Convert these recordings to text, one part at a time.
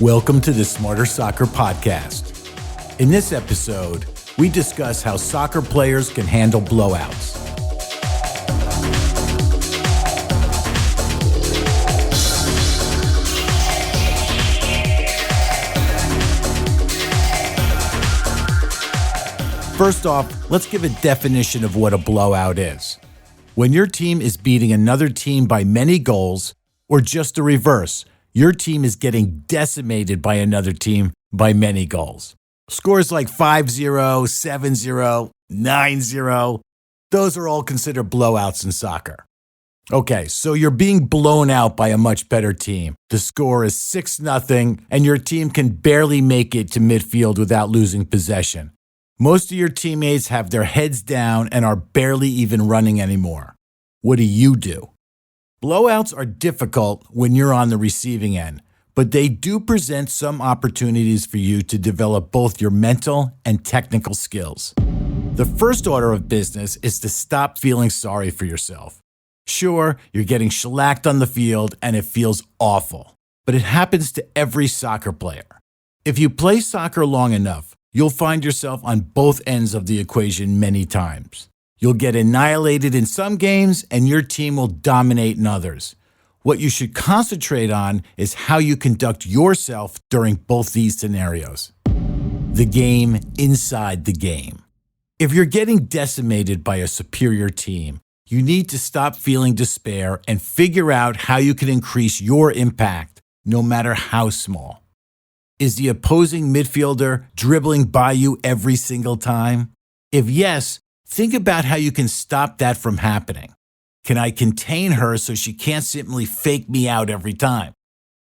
Welcome to the Smarter Soccer Podcast. In this episode, we discuss how soccer players can handle blowouts. First off, let's give a definition of what a blowout is. When your team is beating another team by many goals, or just the reverse, your team is getting decimated by another team by many goals. Scores like 5-0, 7-0, 9-0, those are all considered blowouts in soccer. Okay, so you're being blown out by a much better team. The score is 6-0, and your team can barely make it to midfield without losing possession. Most of your teammates have their heads down and are barely even running anymore. What do? Blowouts are difficult when you're on the receiving end, but they do present some opportunities for you to develop both your mental and technical skills. The first order of business is to stop feeling sorry for yourself. Sure, you're getting shellacked on the field and it feels awful, but it happens to every soccer player. If you play soccer long enough, you'll find yourself on both ends of the equation many times. You'll get annihilated in some games and your team will dominate in others. What you should concentrate on is how you conduct yourself during both these scenarios. The game inside the game. If you're getting decimated by a superior team, you need to stop feeling despair and figure out how you can increase your impact, no matter how small. Is the opposing midfielder dribbling by you every single time? If yes, think about how you can stop that from happening. Can I contain her so she can't simply fake me out every time?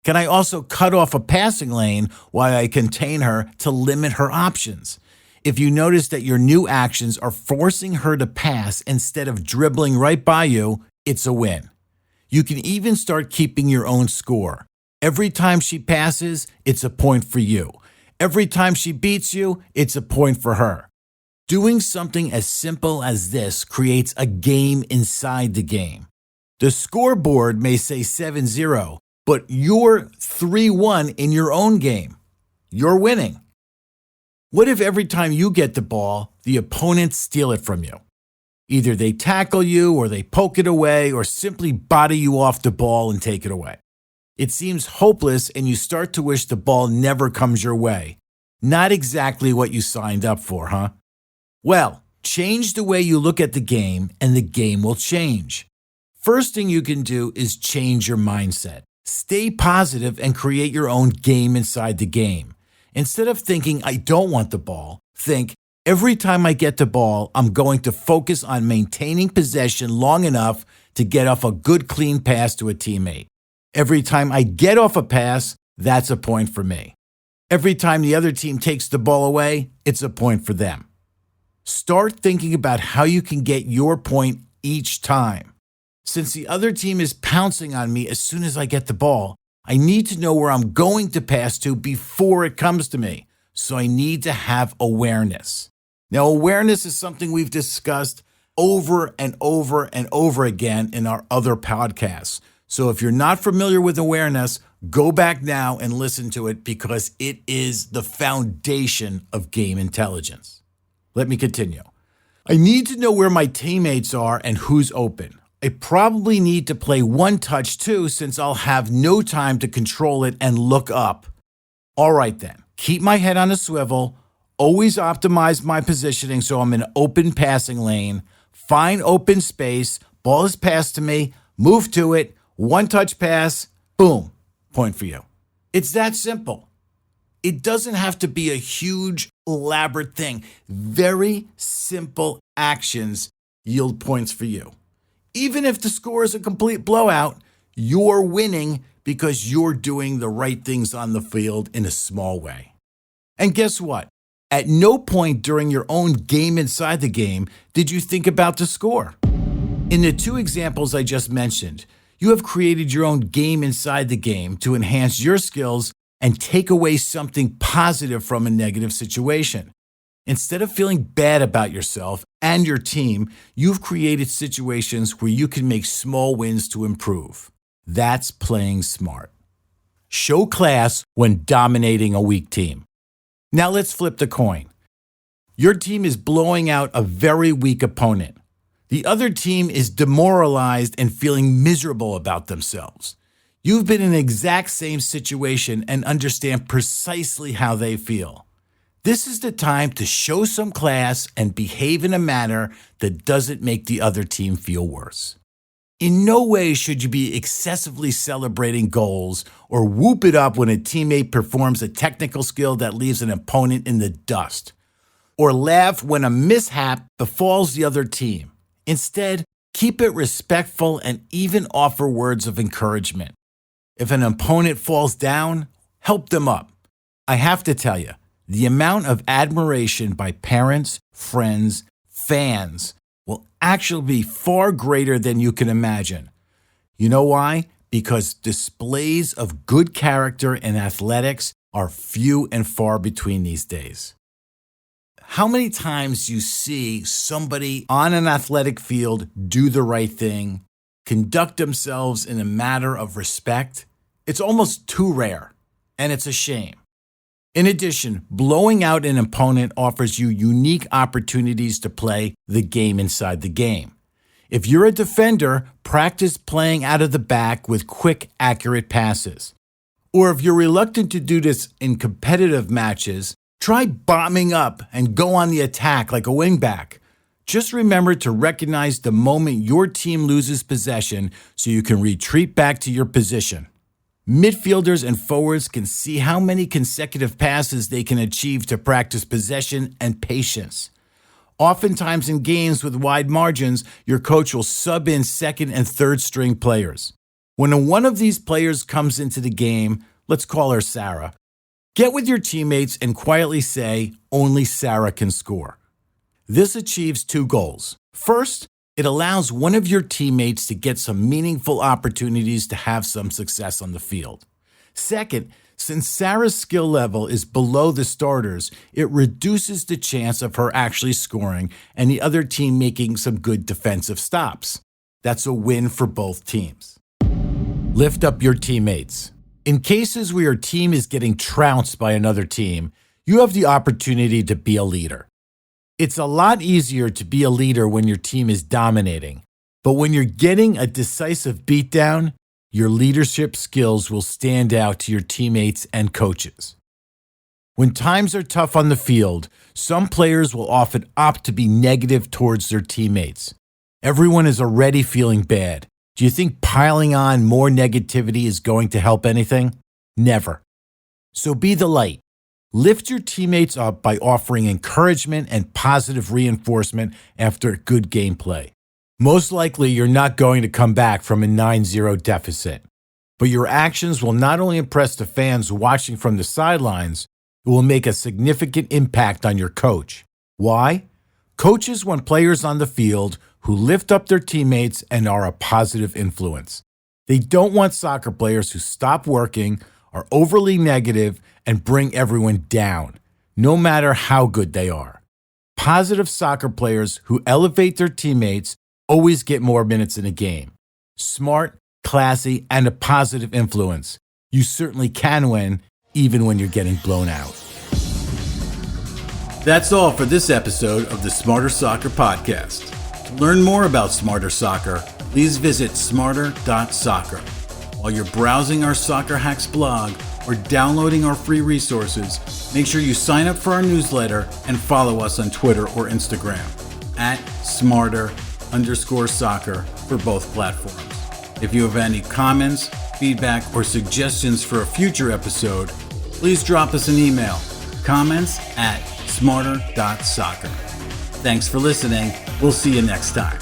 Can I also cut off a passing lane while I contain her to limit her options? If you notice that your new actions are forcing her to pass instead of dribbling right by you, it's a win. You can even start keeping your own score. Every time she passes, it's a point for you. Every time she beats you, it's a point for her. Doing something as simple as this creates a game inside the game. The scoreboard may say 7-0, but you're 3-1 in your own game. You're winning. What if every time you get the ball, the opponents steal it from you? Either they tackle you, or they poke it away, or simply body you off the ball and take it away. It seems hopeless and you start to wish the ball never comes your way. Not exactly what you signed up for, huh? Well, change the way you look at the game and the game will change. First thing you can do is change your mindset. Stay positive and create your own game inside the game. Instead of thinking, I don't want the ball, think, every time I get the ball, I'm going to focus on maintaining possession long enough to get off a good clean pass to a teammate. Every time I get off a pass, that's a point for me. Every time the other team takes the ball away, it's a point for them. Start thinking about how you can get your point each time. Since the other team is pouncing on me as soon as I get the ball, I need to know where I'm going to pass to before it comes to me. So I need to have awareness. Now, awareness is something we've discussed over and over and over again in our other podcasts. So if you're not familiar with awareness, go back now and listen to it because it is the foundation of game intelligence. Let me continue. I need to know where my teammates are and who's open. I probably need to play one touch too since I'll have no time to control it and look up. All right then, keep my head on a swivel, always optimize my positioning so I'm in an open passing lane, find open space, ball is passed to me, move to it, one touch pass, boom, point for you. It's that simple. It doesn't have to be a huge, elaborate thing. Very simple actions yield points for you. Even if the score is a complete blowout, you're winning because you're doing the right things on the field in a small way. And guess what? At no point during your own game inside the game did you think about the score. In the two examples I just mentioned, you have created your own game inside the game to enhance your skills and take away something positive from a negative situation. Instead of feeling bad about yourself and your team, you've created situations where you can make small wins to improve. That's playing smart. Show class when dominating a weak team. Now let's flip the coin. Your team is blowing out a very weak opponent. The other team is demoralized and feeling miserable about themselves. You've been in the exact same situation and understand precisely how they feel. This is the time to show some class and behave in a manner that doesn't make the other team feel worse. In no way should you be excessively celebrating goals or whoop it up when a teammate performs a technical skill that leaves an opponent in the dust, or laugh when a mishap befalls the other team. Instead, keep it respectful and even offer words of encouragement. If an opponent falls down, help them up. I have to tell you, the amount of admiration by parents, friends, fans will actually be far greater than you can imagine. You know why? Because displays of good character in athletics are few and far between these days. How many times you see somebody on an athletic field do the right thing, conduct themselves in a matter of respect? It's almost too rare, and it's a shame. In addition, blowing out an opponent offers you unique opportunities to play the game inside the game. If you're a defender, practice playing out of the back with quick, accurate passes. Or if you're reluctant to do this in competitive matches, try bombing up and go on the attack like a wingback. Just remember to recognize the moment your team loses possession so you can retreat back to your position. Midfielders and forwards can see how many consecutive passes they can achieve to practice possession and patience. Oftentimes in games with wide margins, your coach will sub in second and third string players. When one of these players comes into the game, let's call her Sarah, get with your teammates and quietly say, "Only Sarah can score." This achieves two goals. First, it allows one of your teammates to get some meaningful opportunities to have some success on the field. Second, since Sarah's skill level is below the starters, it reduces the chance of her actually scoring and the other team making some good defensive stops. That's a win for both teams. Lift up your teammates. In cases where your team is getting trounced by another team, you have the opportunity to be a leader. It's a lot easier to be a leader when your team is dominating, but when you're getting a decisive beatdown, your leadership skills will stand out to your teammates and coaches. When times are tough on the field, some players will often opt to be negative towards their teammates. Everyone is already feeling bad. Do you think piling on more negativity is going to help anything? Never. So be the light. Lift your teammates up by offering encouragement and positive reinforcement after good gameplay. Most likely, you're not going to come back from a 9-0 deficit. But your actions will not only impress the fans watching from the sidelines, it will make a significant impact on your coach. Why? Coaches want players on the field who lift up their teammates and are a positive influence. They don't want soccer players who stop working, are overly negative, and bring everyone down, no matter how good they are. Positive soccer players who elevate their teammates always get more minutes in a game. Smart, classy, and a positive influence. You certainly can win, even when you're getting blown out. That's all for this episode of the Smarter Soccer Podcast. To learn more about Smarter Soccer, please visit smarter.soccer. While you're browsing our Soccer Hacks blog or downloading our free resources, make sure you sign up for our newsletter and follow us on Twitter or Instagram at @smarter_soccer for both platforms. If you have any comments, feedback, or suggestions for a future episode, please drop us an email, comments@smarter.soccer. Thanks for listening. We'll see you next time.